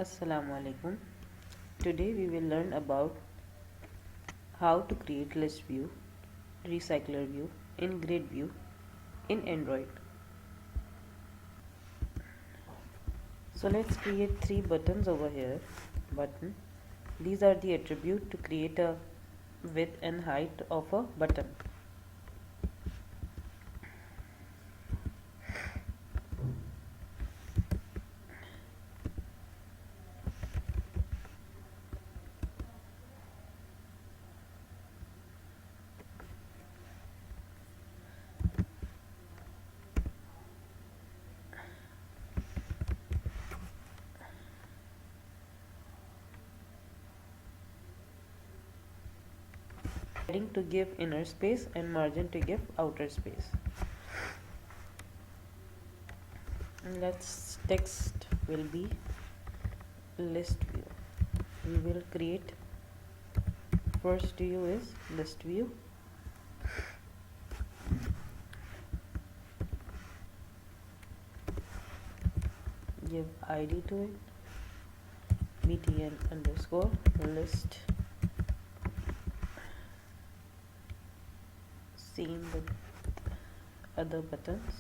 Assalamu alaikum. Today we will learn about how to create Listview, ReyclerView in GridView in Android. So let's create three buttons over here. Button. These are the attributes to create a width and height of a button. Heading to give inner space and margin to give outer space. And let's text will be Listview. We will create first view is Listview. Give ID to it, btn underscore list. Same with other buttons.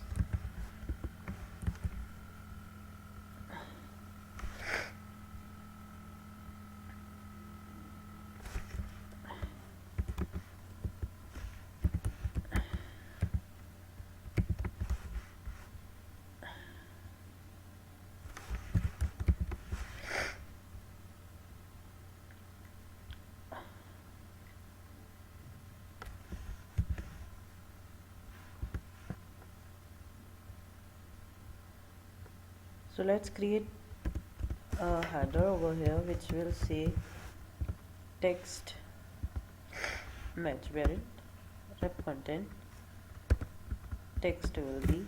So let's create a header over here which will say text match wherein rep content text will be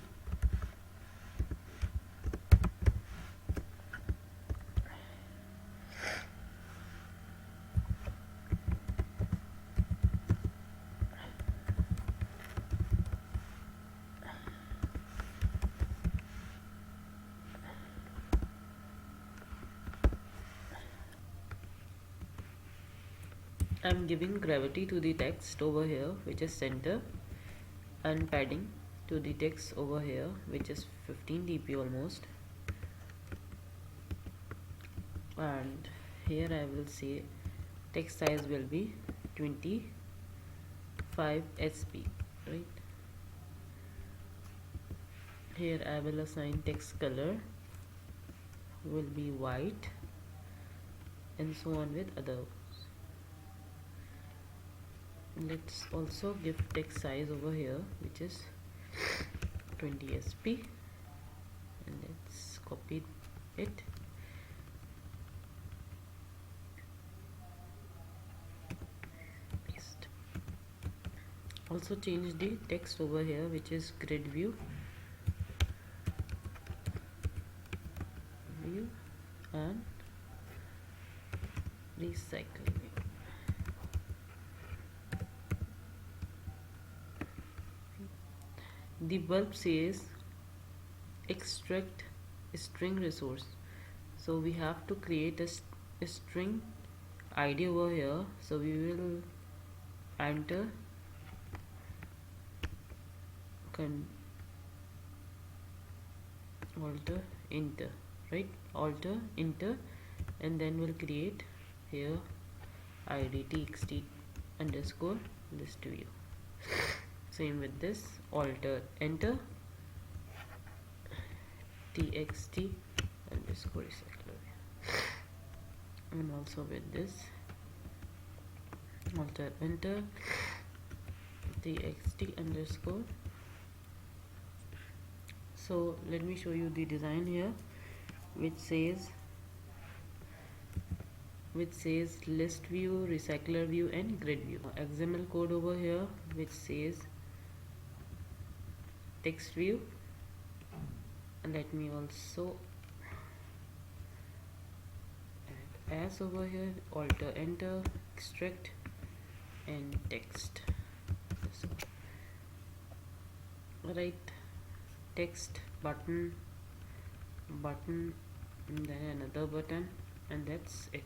I'm giving gravity to the text over here which is center and padding to the text over here which is 15 dp almost, and here I will say text size will be 25 sp, right? Here I will assign text color will be white and so on with others. Let's also give text size over here which is 20 sp and let's copy it. Paste. Also change the text over here which is GridView view and ReyclerView. The bulb says extract string resource, so we have to create a string ID over here. So we will enter alter enter, right? Alter enter, and then we'll create here id txt underscore Listview. Same with this, alter enter txt underscore ReyclerView, and also with this alter enter txt underscore. So let me show you the design here which says Listview, ReyclerView and GridView. XML code over here which says text view, and let me also add as over here, alter enter extract and text. So write text button and then another button, and that's it.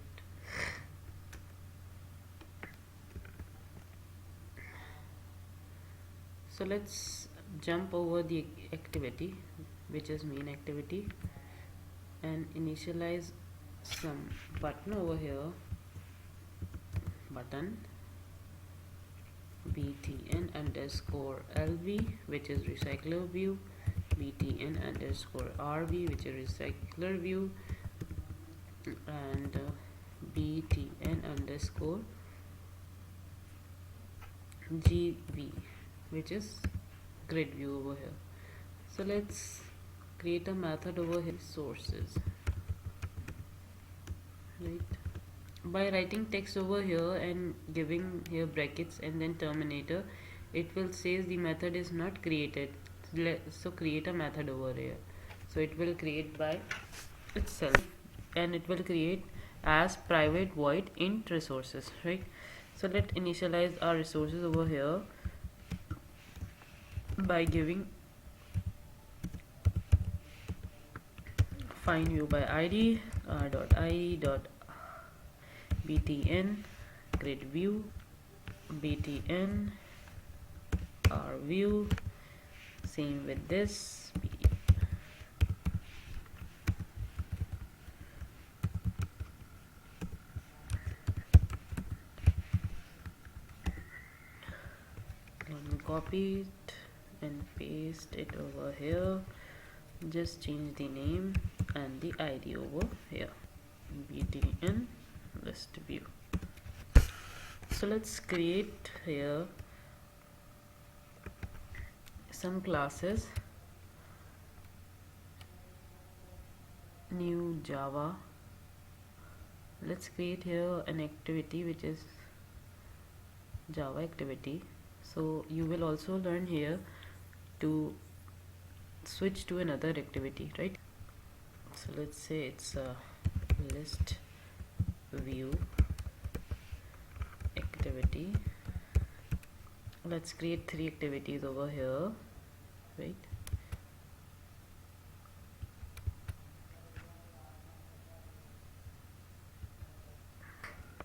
So let's jump over the activity, which is main activity, and initialize some button over here, button btn underscore lv, which is ReyclerView, btn underscore rv, which is ReyclerView, and btn underscore gv, which is GridView over here. So let's create a method over here, sources, right? By writing text over here and giving here brackets and then terminator, it will say the method is not created. So create a method over here. So it will create by itself, and it will create as private void int resources, right? So let's initialize our resources over here by giving find view by id r.i.btn GridView btn rview. Same with this, copy it and paste it over here. Just change the name and the id over here, btn Listview. So let's create here some classes, new Java. Let's create here an activity which is Java activity. So you will also learn here to switch to another activity, right? So let's say it's a list view activity. Let's create 3 activities over here, right?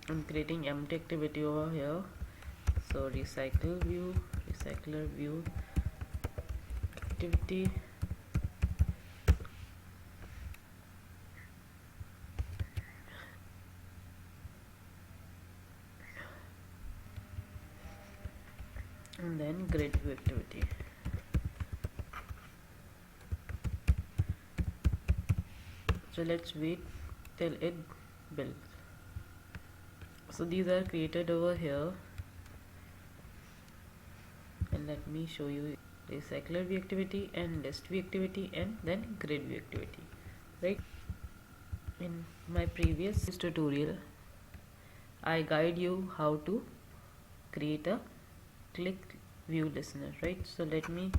I'm creating empty activity over here. So ReyclerView activity, and then GridView activity. So let's wait till it builds. So these are created over here, and let me show you ReyclerView activity and Listview activity and then GridView activity, right? In my previous tutorial, I guide you how to create a click view listener, right? So let me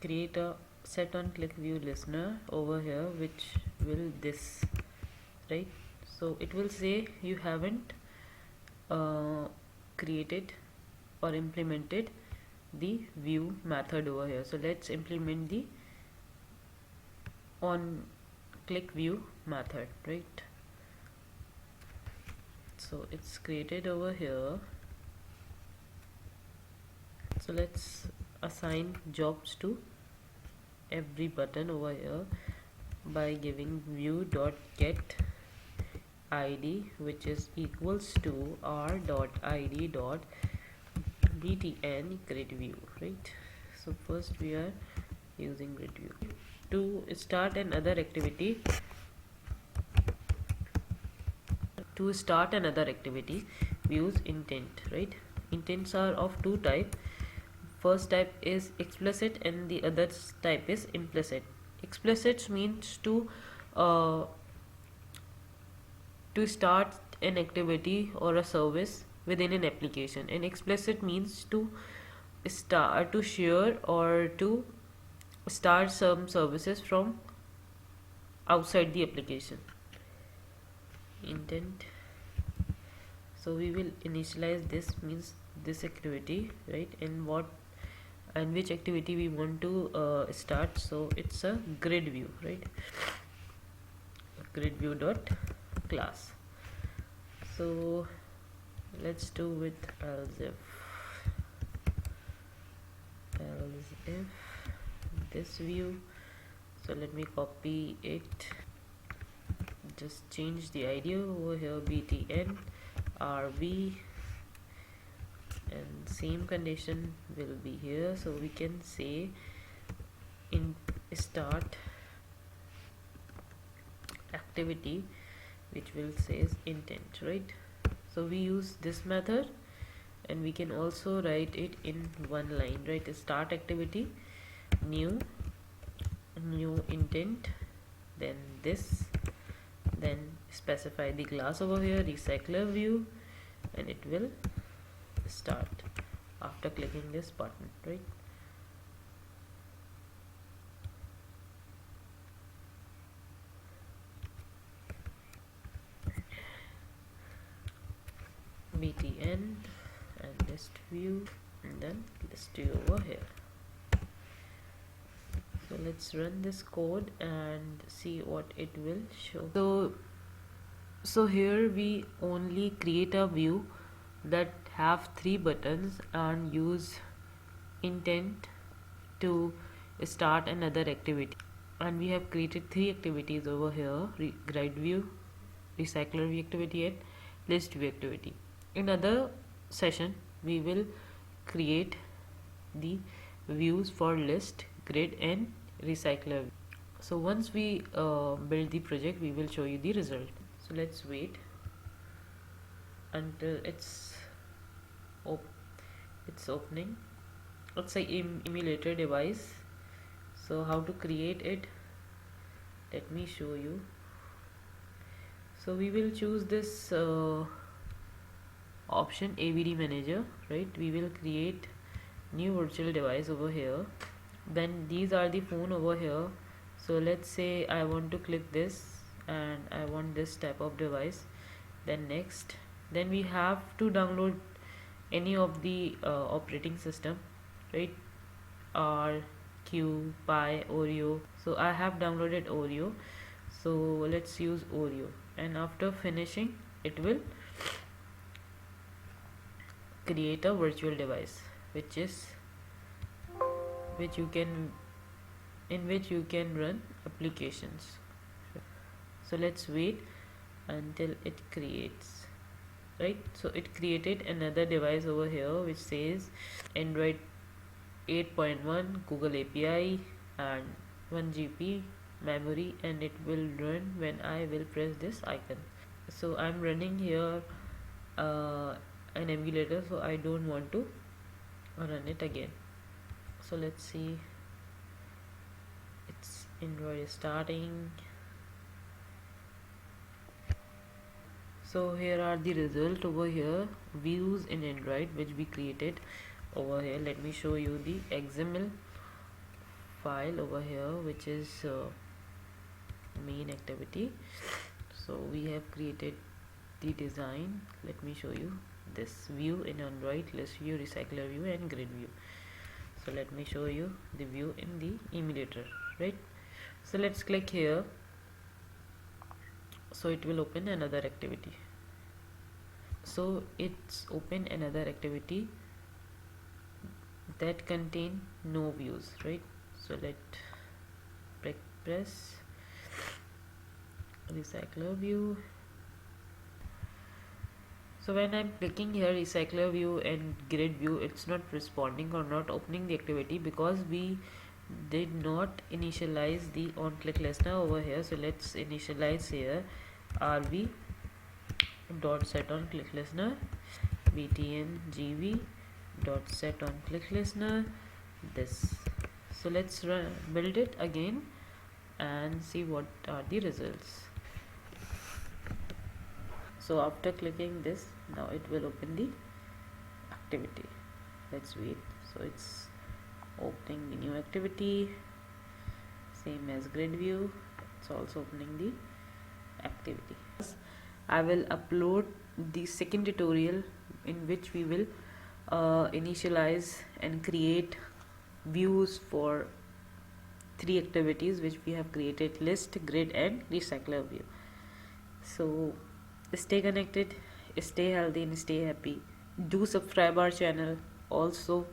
create a set on click view listener over here, which will this, right? So it will say you haven't created or implemented the view method over here. So let's implement the on click view method, right? So it's created over here. So let's assign jobs to every button over here by giving view.get id, which is equals to r.id.btn GridView, right? So first we are using GridView. To start another activity, we use intent, right? Intents are of 2 types. First type is explicit and the other type is implicit. Explicit means to start an activity or a service within an application, and explicit means to share or to start some services from outside the application. Intent. So we will initialize this, means this activity, right? And which activity we want to start. So it's a GridView, right? gridview.class. So let's do with else if this view. So let me copy it, just change the ID over here, btn rb, and same condition will be here. So we can say in start activity, which will says intent, right? So we use this method, and we can also write it in one line, right? Start activity, new intent, then this, then specify the class over here, ReyclerView, and it will start after clicking this button, right? btn and Listview, and then Listview over here. So let's run this code and see what it will show. So here we only create a view that have 3 buttons and use intent to start another activity, and we have created 3 activities over here: GridView, ReyclerView activity, and Listview activity. In other session we will create the views for list, grid, and recycler. So once we build the project, we will show you the result. So let's wait until it's opening. It's a emulator device. So how to create it, let me show you. So we will choose this option AVD manager, right? We will create new virtual device over here. Then these are the phone over here. So let's say I want to click this and I want this type of device. Then next, then we have to download any of the operating system, right? R, Q, Pi, Oreo. So I have downloaded Oreo, so let's use Oreo, and after finishing it will create a virtual device which you can run applications. So let's wait until it creates, right? So it created another device over here which says Android 8.1, Google API, and 1 GB memory, and it will run when I will press this icon. So I'm running here an emulator, so I don't want to run it again. So let's see, it's Android is starting. So here are the result over here, views in Android which we created over here. Let me show you the XML file over here, which is main activity. So we have created the design. Let me show you this view in Android: Listview, ReyclerView, and GridView. So let me show you the view in the emulator, right? So let's click here. So it will open another activity. So it's open another activity that contain no views, right? So let press ReyclerView. So when I'm clicking here ReyclerView and GridView, it's not responding or not opening the activity because we did not initialize the on click listener over here. So let's initialize here rv dot set on click listener, btn gv dot set on click listener, this. So let's build it again and see what are the results. So after clicking this, now it will open the activity. Let's wait. So it's opening the new activity, same as GridView. It's also opening the activity. I will upload the second tutorial in which we will initialize and create views for 3 activities which we have created: list, grid, and ReyclerView. So stay connected, stay healthy, and stay happy. Do subscribe our channel, also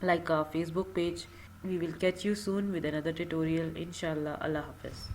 like our Facebook page. We will catch you soon with another tutorial, inshallah. Allah Hafiz.